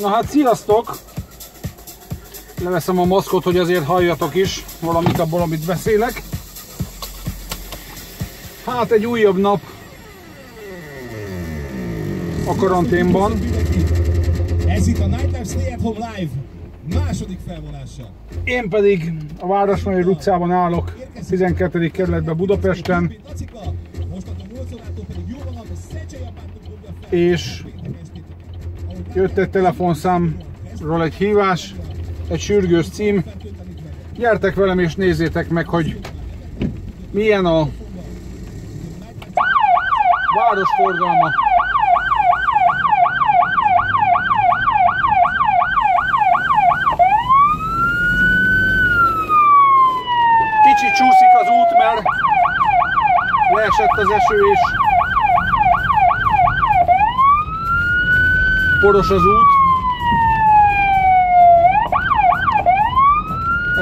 Na hát sziasztok! Leveszem a maszkot, hogy azért halljatok is valamit abból, amit beszélek. Hát egy újabb nap a karanténban. Ez itt a Nightlife Stay at Home Live második felvonása. Én pedig a Városmajor utcában állok, 12. kerületben Budapesten. És jött egy telefonszámról egy hívás, egy sürgős cím. Gyertek velem és nézzétek meg, hogy milyen a városforgalma. Kicsit csúszik az út, mert leesett az eső és poros az út.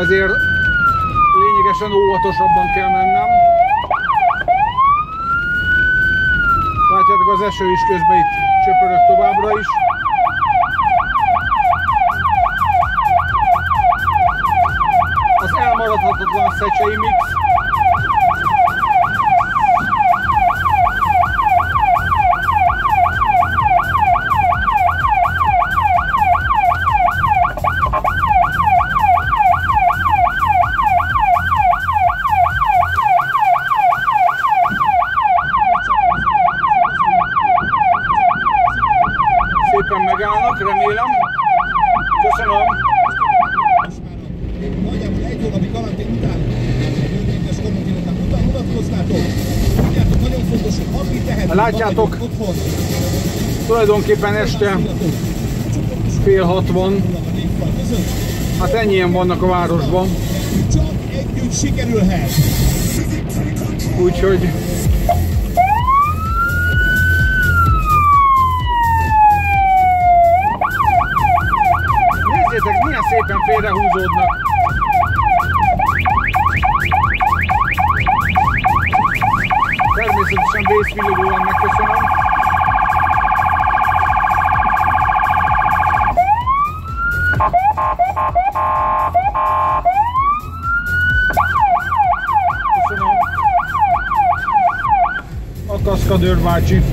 Ezért lényegesen óvatosabban kell mennem. Látjátok, az eső is közben itt csöpörög továbbra is. Az elmaradhatatlan Szecsei Mix. Szépen megállnak, remélem. Köszönöm. Nagyjából egy hónapi karantén után, önkéntes karanténoknak után mutatkoznátok. Tudjátok, nagyon fontos, hogy aki tehetünk, látjátok, otthon. Tulajdonképpen este fél 6 van. Hát ennyien vannak a városban. Csak együtt sikerülhet. Úgyhogy nézzétek, milyen szépen félrehúzódnak. Természetesen vészvillogóan megköszönöm. Köszönöm. A kaszkadőr bácsi.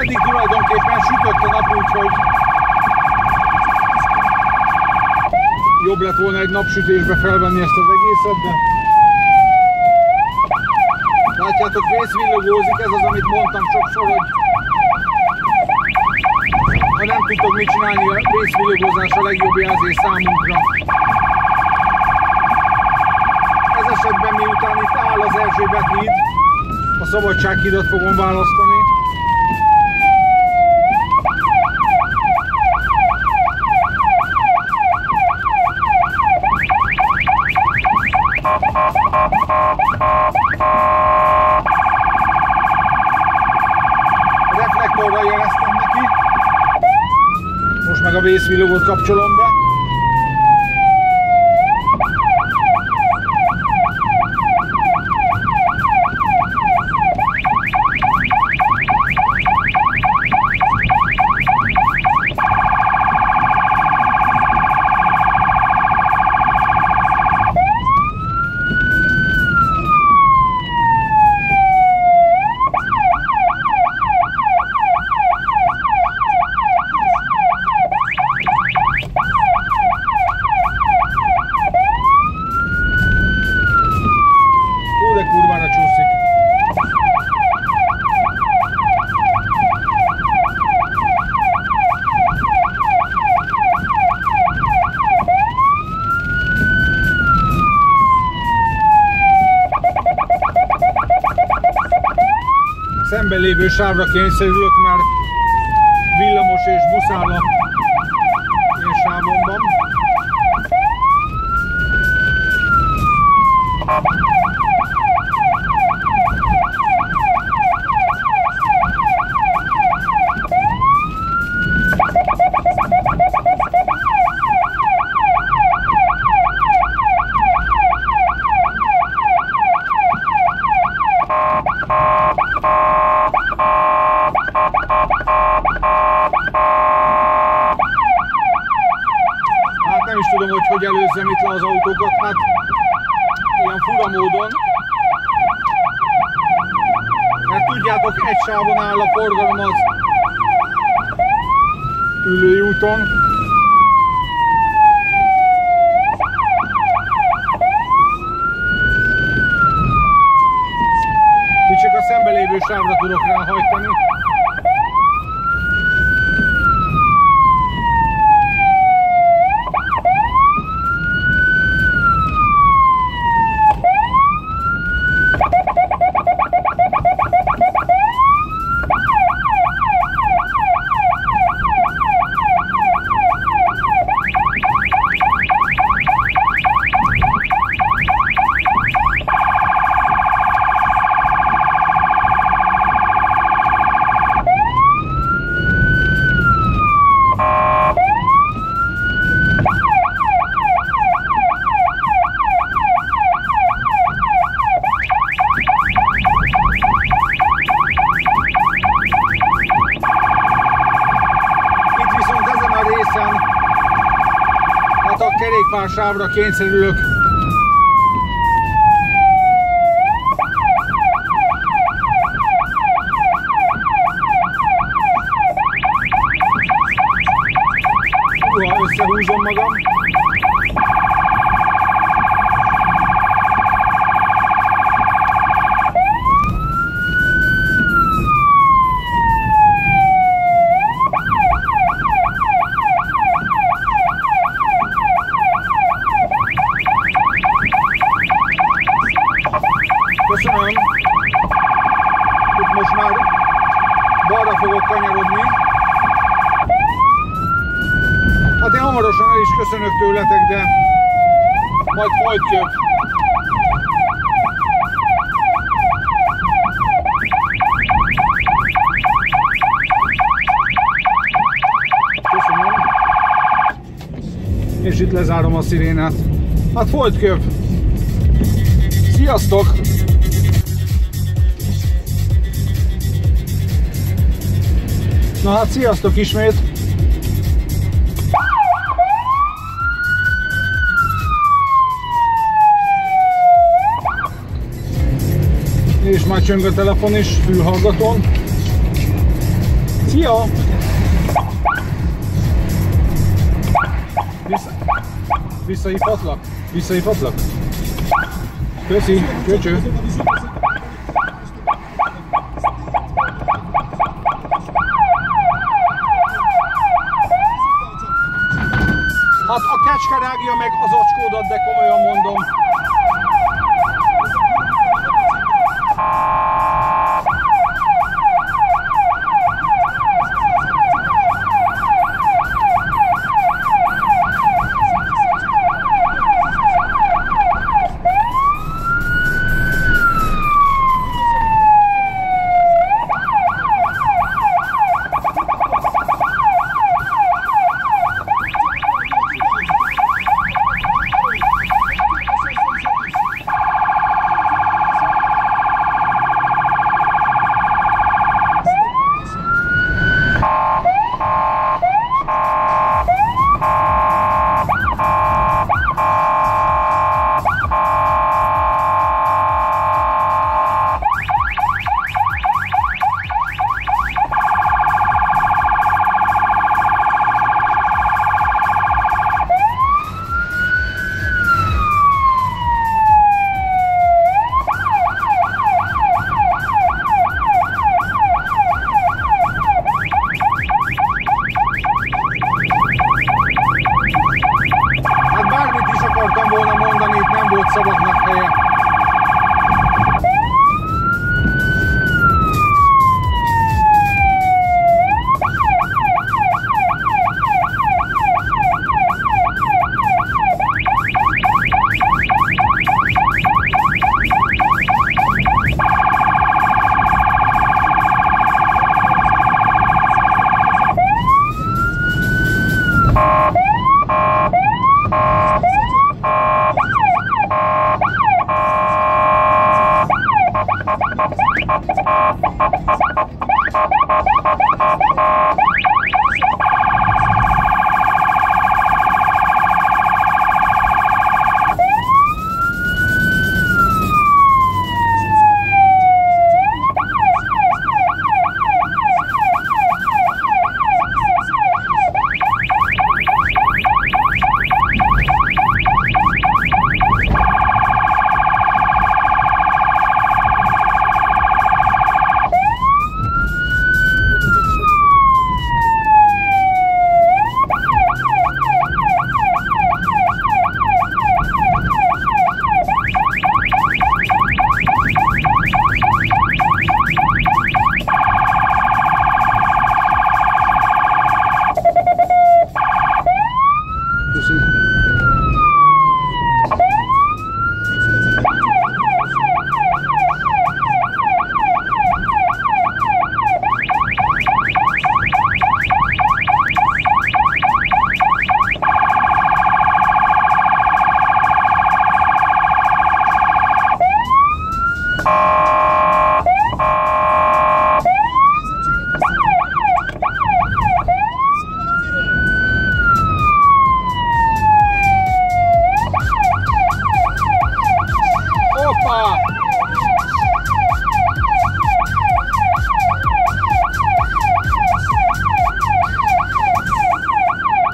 Eddig tulajdonképpen sütött a nap, úgyhogy jobb lett volna egy napsütésbe felvenni ezt az egészet, de látjátok, vészvillogózik, ez az, amit mondtam sokszor, hogy ha nem tudtok mit csinálni, a vészvillogózás a legjobb jelzés számunkra. Ez esetben miután itt áll az Erzsébet híd, a Szabadsághidat fogom választani. Reflektorral jeleztem neki. Most meg a vészvillogót kapcsolom be. szemben lévő sávra kényszerülök, mert villamos és buszáll a én sávomban. Hogy előzzem itt le az autókat, hát ilyen fura módon. Mert tudjátok, egy sávon áll a forgalom az Üllői úton. Itt csak a szembe lévő sávra tudok ráhajtani. Kerékpársávra kényszerülök. Összehúzom magam. Köszönöm. Itt most már balra fogok kanyarodni. Hát én hamarosan el is köszönök tőletek, de majd folytköv. Köszönöm. És itt lezárom a szirénát. Hát folytköv. Sziasztok! Na hát sziasztok ismét! És már csöng a telefon is, fülhallgatón. Szia! Visszahívhatlak? Visszahívhatlak? Köszi, köcső! Hát a kecske rágja meg az acskódat, de komolyan mondom.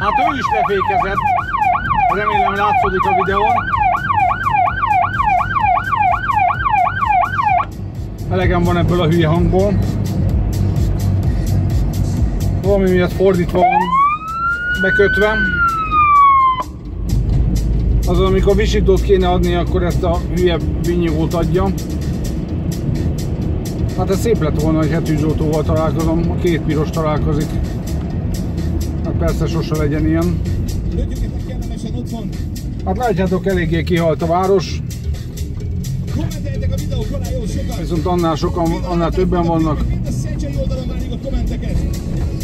Hát ő is lefékezett, remélem látszódik a videón. Elegem van ebből a hülye hangból. Valami miatt fordítva van bekötve. Azon, amikor visítót kéne adni, akkor ezt a hülye vinyogót adja. Hát ez szép lett volna, hogy hetűzsótóval találkozom, a két piros találkozik. Hát persze sose legyen ilyen. Hát látjátok, eléggé kihalt a város. Viszont annál többen vannak.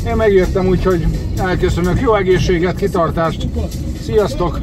Én megjöttem, úgyhogy elköszönök. Jó egészséget, kitartást. Sziasztok!